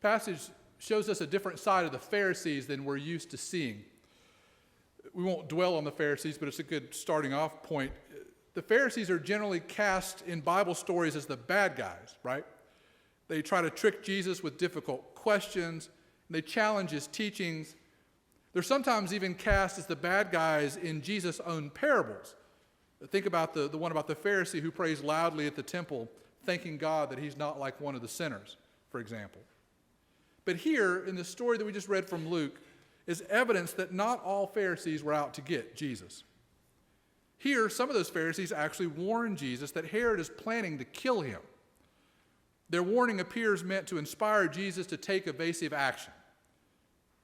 passage shows us a different side of the Pharisees than we're used to seeing. We won't dwell on the Pharisees, but it's a good starting off point. The Pharisees are generally cast in Bible stories as the bad guys, right? They try to trick Jesus with difficult questions. They challenge his teachings. They're sometimes even cast as the bad guys in Jesus' own parables. Think about the one about the Pharisee who prays loudly at the temple, thanking God that he's not like one of the sinners, for example. But here, in the story that we just read from Luke, is evidence that not all Pharisees were out to get Jesus. Here, some of those Pharisees actually warn Jesus that Herod is planning to kill him. Their warning appears meant to inspire Jesus to take evasive action.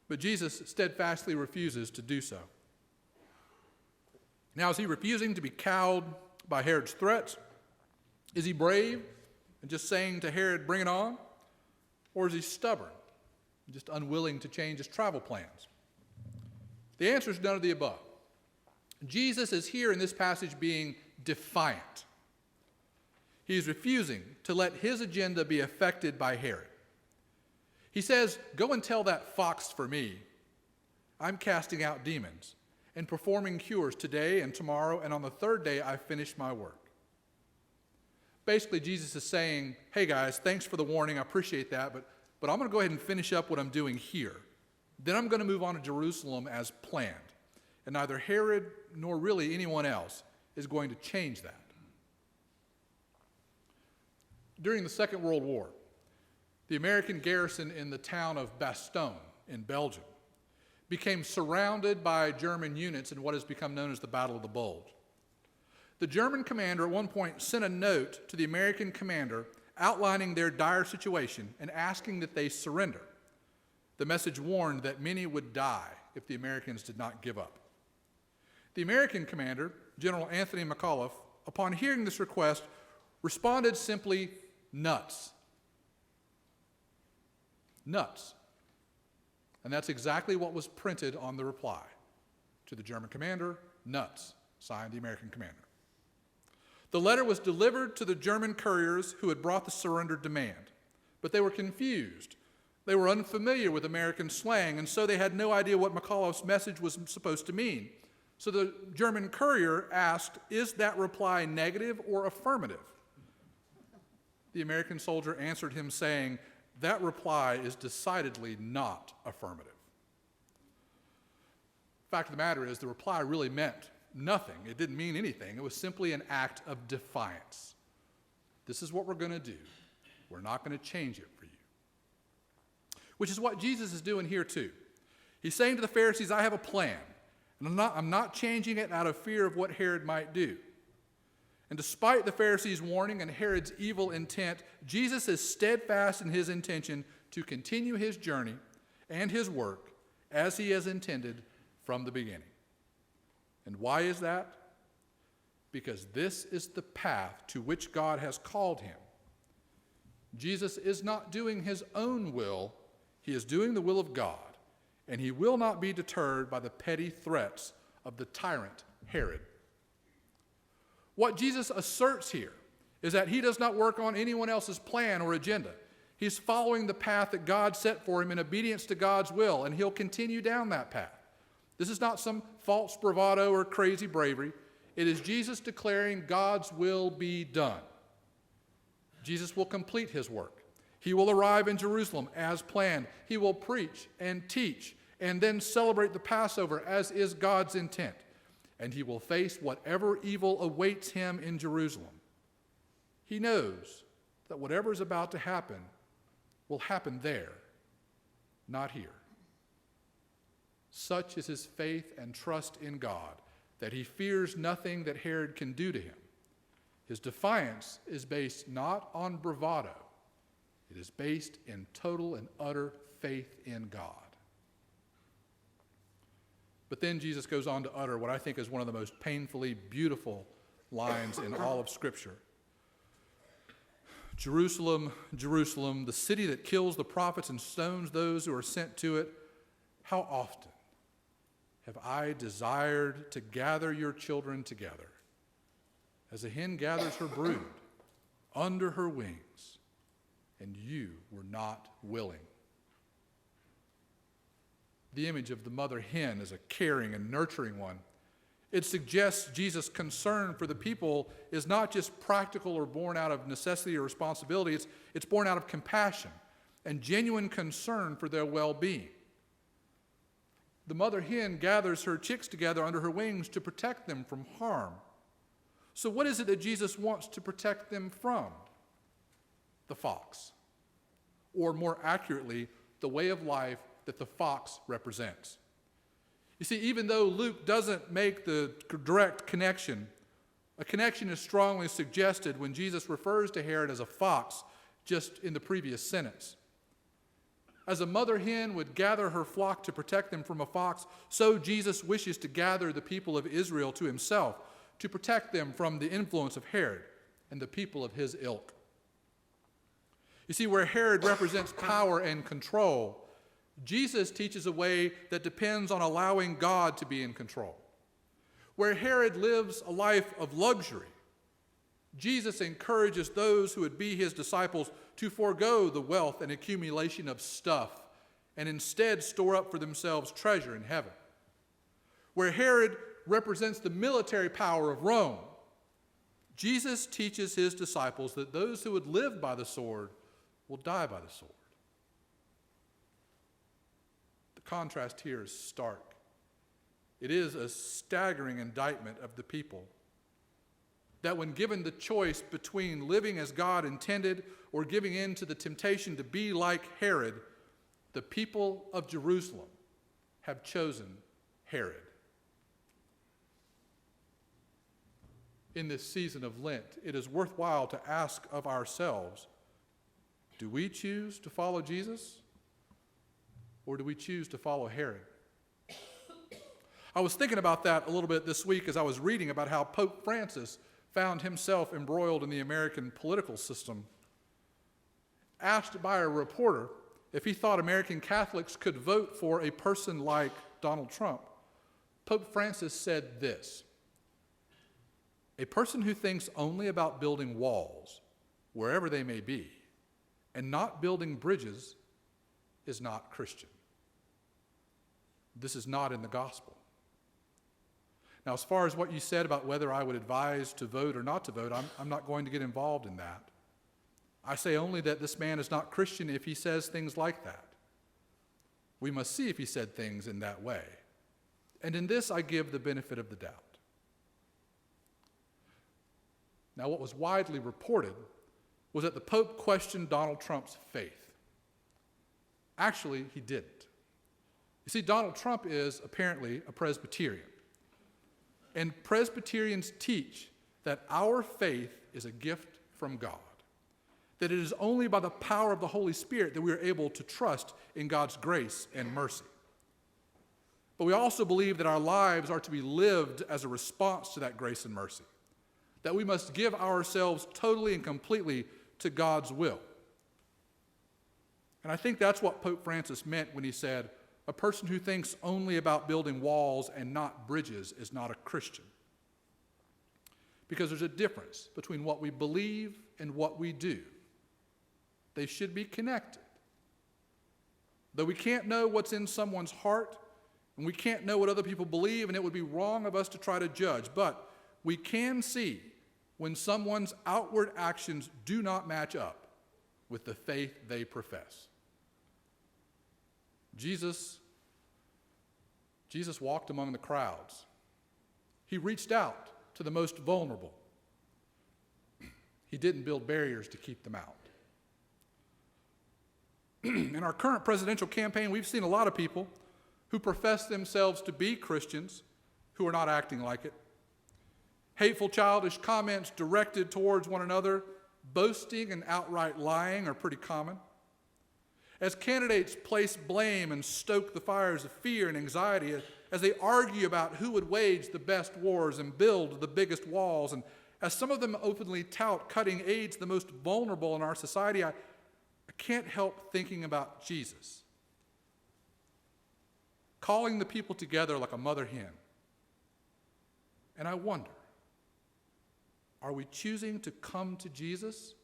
But Jesus steadfastly refuses to do so. Now, is he refusing to be cowed by Herod's threats? Is he brave and just saying to Herod, bring it on? Or is he stubborn, just unwilling to change his travel plans? The answer is none of the above. Jesus is here in this passage being defiant. He's refusing to let his agenda be affected by Herod. He says, go and tell that fox for me. I'm casting out demons and performing cures today and tomorrow, and on the third day I finish my work. Basically, Jesus is saying, hey guys, thanks for the warning, I appreciate that, but I'm going to go ahead and finish up what I'm doing here. Then I'm going to move on to Jerusalem as planned. And neither Herod nor really anyone else is going to change that. During the Second World War, the American garrison in the town of Bastogne in Belgium became surrounded by German units in what has become known as the Battle of the Bulge. The German commander at one point sent a note to the American commander outlining their dire situation and asking that they surrender. The message warned that many would die if the Americans did not give up. The American commander, General Anthony McAuliffe, upon hearing this request, responded simply, nuts. Nuts. And that's exactly what was printed on the reply. To the German commander, nuts, signed the American commander. The letter was delivered to the German couriers who had brought the surrender demand, but they were confused. They were unfamiliar with American slang, and so they had no idea what McAuliffe's message was supposed to mean. So the German courier asked, is that reply negative or affirmative? The American soldier answered him saying, that reply is decidedly not affirmative. The fact of the matter is, the reply really meant nothing. It didn't mean anything. It was simply an act of defiance. This is what we're going to do. We're not going to change it for you. Which is what Jesus is doing here too. He's saying to the Pharisees, I have a plan, and I'm not changing it out of fear of what Herod might do. And despite the Pharisees' warning and Herod's evil intent, Jesus is steadfast in his intention to continue his journey and his work as he has intended from the beginning. And why is that? Because this is the path to which God has called him. Jesus is not doing his own will, he is doing the will of God, and he will not be deterred by the petty threats of the tyrant Herod. What Jesus asserts here is that he does not work on anyone else's plan or agenda. He's following the path that God set for him in obedience to God's will, and he'll continue down that path. This is not some false bravado or crazy bravery. It is Jesus declaring God's will be done. Jesus will complete his work. He will arrive in Jerusalem as planned. He will preach and teach and then celebrate the Passover as is God's intent. And he will face whatever evil awaits him in Jerusalem. He knows that whatever is about to happen will happen there, not here. Such is his faith and trust in God that he fears nothing that Herod can do to him. His defiance is based not on bravado. It is based in total and utter faith in God. But then Jesus goes on to utter what I think is one of the most painfully beautiful lines in all of Scripture. Jerusalem, Jerusalem, the city that kills the prophets and stones those who are sent to it, how often have I desired to gather your children together, as a hen gathers her brood under her wings, and you were not willing. the image of the mother hen as a caring and nurturing one. It suggests Jesus' concern for the people is not just practical or born out of necessity or responsibility, it's born out of compassion and genuine concern for their well-being. The mother hen gathers her chicks together under her wings to protect them from harm. So what is it that Jesus wants to protect them from? The fox. Or more accurately, the way of life that the fox represents. You see, even though Luke doesn't make the direct connection, a connection is strongly suggested when Jesus refers to Herod as a fox just in the previous sentence. As a mother hen would gather her flock to protect them from a fox, so Jesus wishes to gather the people of Israel to himself, to protect them from the influence of Herod and the people of his ilk. You see, where Herod represents power and control, Jesus teaches a way that depends on allowing God to be in control. Where Herod lives a life of luxury, Jesus encourages those who would be his disciples to forego the wealth and accumulation of stuff and instead store up for themselves treasure in heaven. Where Herod represents the military power of Rome, Jesus teaches his disciples that those who would live by the sword will die by the sword. The contrast here is stark. It is a staggering indictment of the people that when given the choice between living as God intended or giving in to the temptation to be like Herod, the people of Jerusalem have chosen Herod. In this season of Lent, it is worthwhile to ask of ourselves, do we choose to follow Jesus or do we choose to follow Herod? I was thinking about that a little bit this week as I was reading about how Pope Francis found himself embroiled in the American political system. Asked by a reporter if he thought American Catholics could vote for a person like Donald Trump, Pope Francis said this: "A person who thinks only about building walls, wherever they may be, and not building bridges is not Christian." This is not in the gospel. Now, as far as what you said about whether I would advise to vote or not to vote, I'm not going to get involved in that. I say only that this man is not Christian if he says things like that. We must see if he said things in that way. And in this, I give the benefit of the doubt. Now, what was widely reported was that the Pope questioned Donald Trump's faith. Actually, he didn't. You see, Donald Trump is apparently a Presbyterian. And Presbyterians teach that our faith is a gift from God, that it is only by the power of the Holy Spirit that we are able to trust in God's grace and mercy. But we also believe that our lives are to be lived as a response to that grace and mercy, that we must give ourselves totally and completely to God's will. And I think that's what Pope Francis meant when he said, "A person who thinks only about building walls and not bridges is not a Christian." Because there's a difference between what we believe and what we do. They should be connected. Though we can't know what's in someone's heart, and we can't know what other people believe, and it would be wrong of us to try to judge, but we can see when someone's outward actions do not match up with the faith they profess. Jesus walked among the crowds. He reached out to the most vulnerable. He didn't build barriers to keep them out. In our current presidential campaign, we've seen a lot of people who profess themselves to be Christians who are not acting like it. Hateful, childish comments directed towards one another, boasting and outright lying are pretty common. As candidates place blame and stoke the fires of fear and anxiety, as they argue about who would wage the best wars and build the biggest walls, and as some of them openly tout cutting aid to the most vulnerable in our society, I can't help thinking about Jesus, calling the people together like a mother hen. And I wonder, are we choosing to come to Jesus?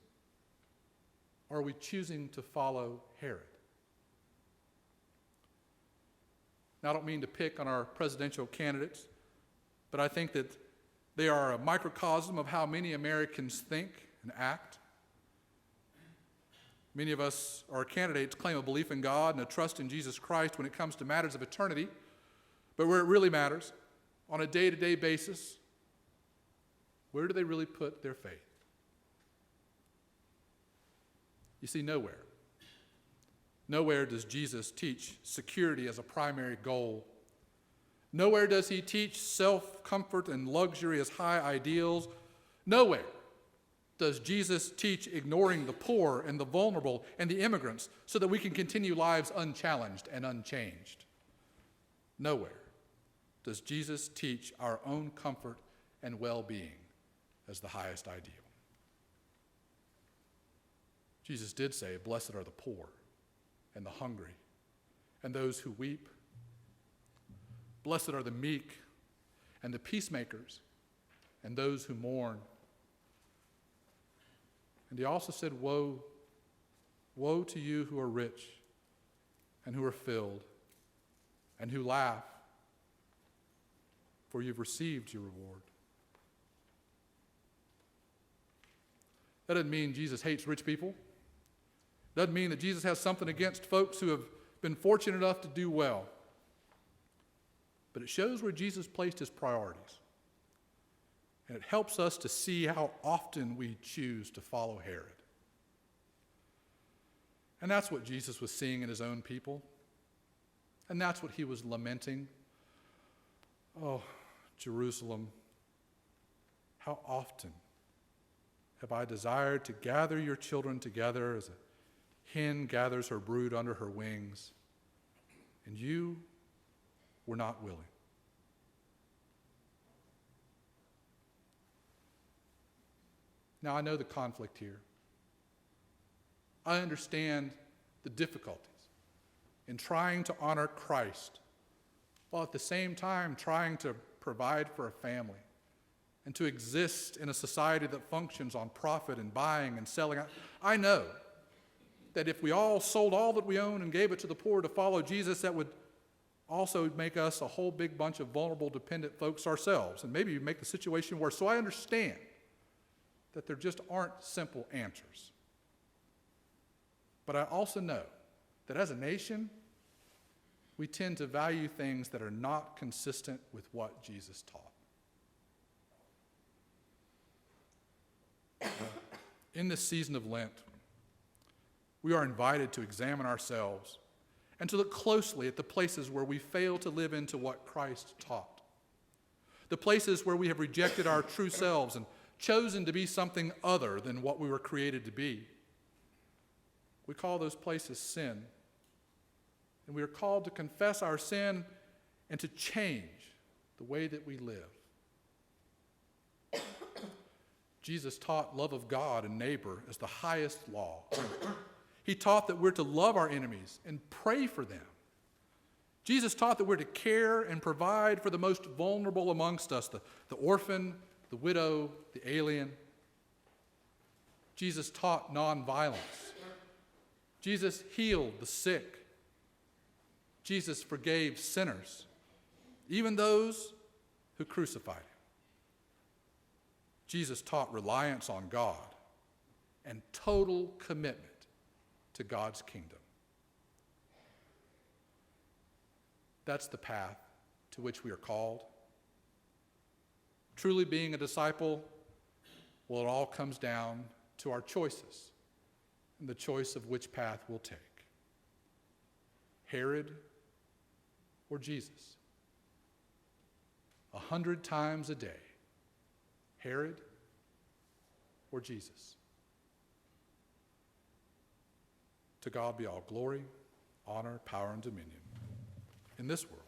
Or are we choosing to follow Herod? Now, I don't mean to pick on our presidential candidates, but I think that they are a microcosm of how many Americans think and act. Many of us, our candidates, claim a belief in God and a trust in Jesus Christ when it comes to matters of eternity, but where it really matters, on a day-to-day basis, where do they really put their faith? You see, nowhere. Nowhere does Jesus teach security as a primary goal. Nowhere does he teach self-comfort and luxury as high ideals. Nowhere does Jesus teach ignoring the poor and the vulnerable and the immigrants so that we can continue lives unchallenged and unchanged. Nowhere does Jesus teach our own comfort and well-being as the highest ideal. Jesus did say, "Blessed are the poor and the hungry and those who weep. Blessed are the meek and the peacemakers and those who mourn." And he also said, woe to you who are rich and who are filled and who laugh, for you've received your reward. That doesn't mean Jesus hates rich people. Doesn't mean that Jesus has something against folks who have been fortunate enough to do well. But it shows where Jesus placed his priorities. And it helps us to see how often we choose to follow Herod. And that's what Jesus was seeing in his own people. And that's what he was lamenting. Oh, Jerusalem, how often have I desired to gather your children together as a hen gathers her brood under her wings, and you were not willing. Now, I know the conflict here. I understand the difficulties in trying to honor Christ while at the same time trying to provide for a family and to exist in a society that functions on profit and buying and selling. I know that if we all sold all that we own and gave it to the poor to follow Jesus, that would also make us a whole big bunch of vulnerable, dependent folks ourselves, and maybe make the situation worse. So I understand that there just aren't simple answers. But I also know that as a nation, we tend to value things that are not consistent with what Jesus taught. In this season of Lent, we are invited to examine ourselves and to look closely at the places where we fail to live into what Christ taught. The places where we have rejected our true selves and chosen to be something other than what we were created to be. We call those places sin. And we are called to confess our sin and to change the way that we live. Jesus taught love of God and neighbor as the highest law. He taught that we're to love our enemies and pray for them. Jesus taught that we're to care and provide for the most vulnerable amongst us, the orphan, the widow, the alien. Jesus taught nonviolence. Jesus healed the sick. Jesus forgave sinners, even those who crucified him. Jesus taught reliance on God and total commitment to God's kingdom. That's the path to which we are called. Truly being a disciple, well, it all comes down to our choices and the choice of which path we'll take. Herod or Jesus? 100 times a day. Herod or Jesus? To God be all glory, honor, power, and dominion in this world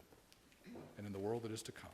and in the world that is to come.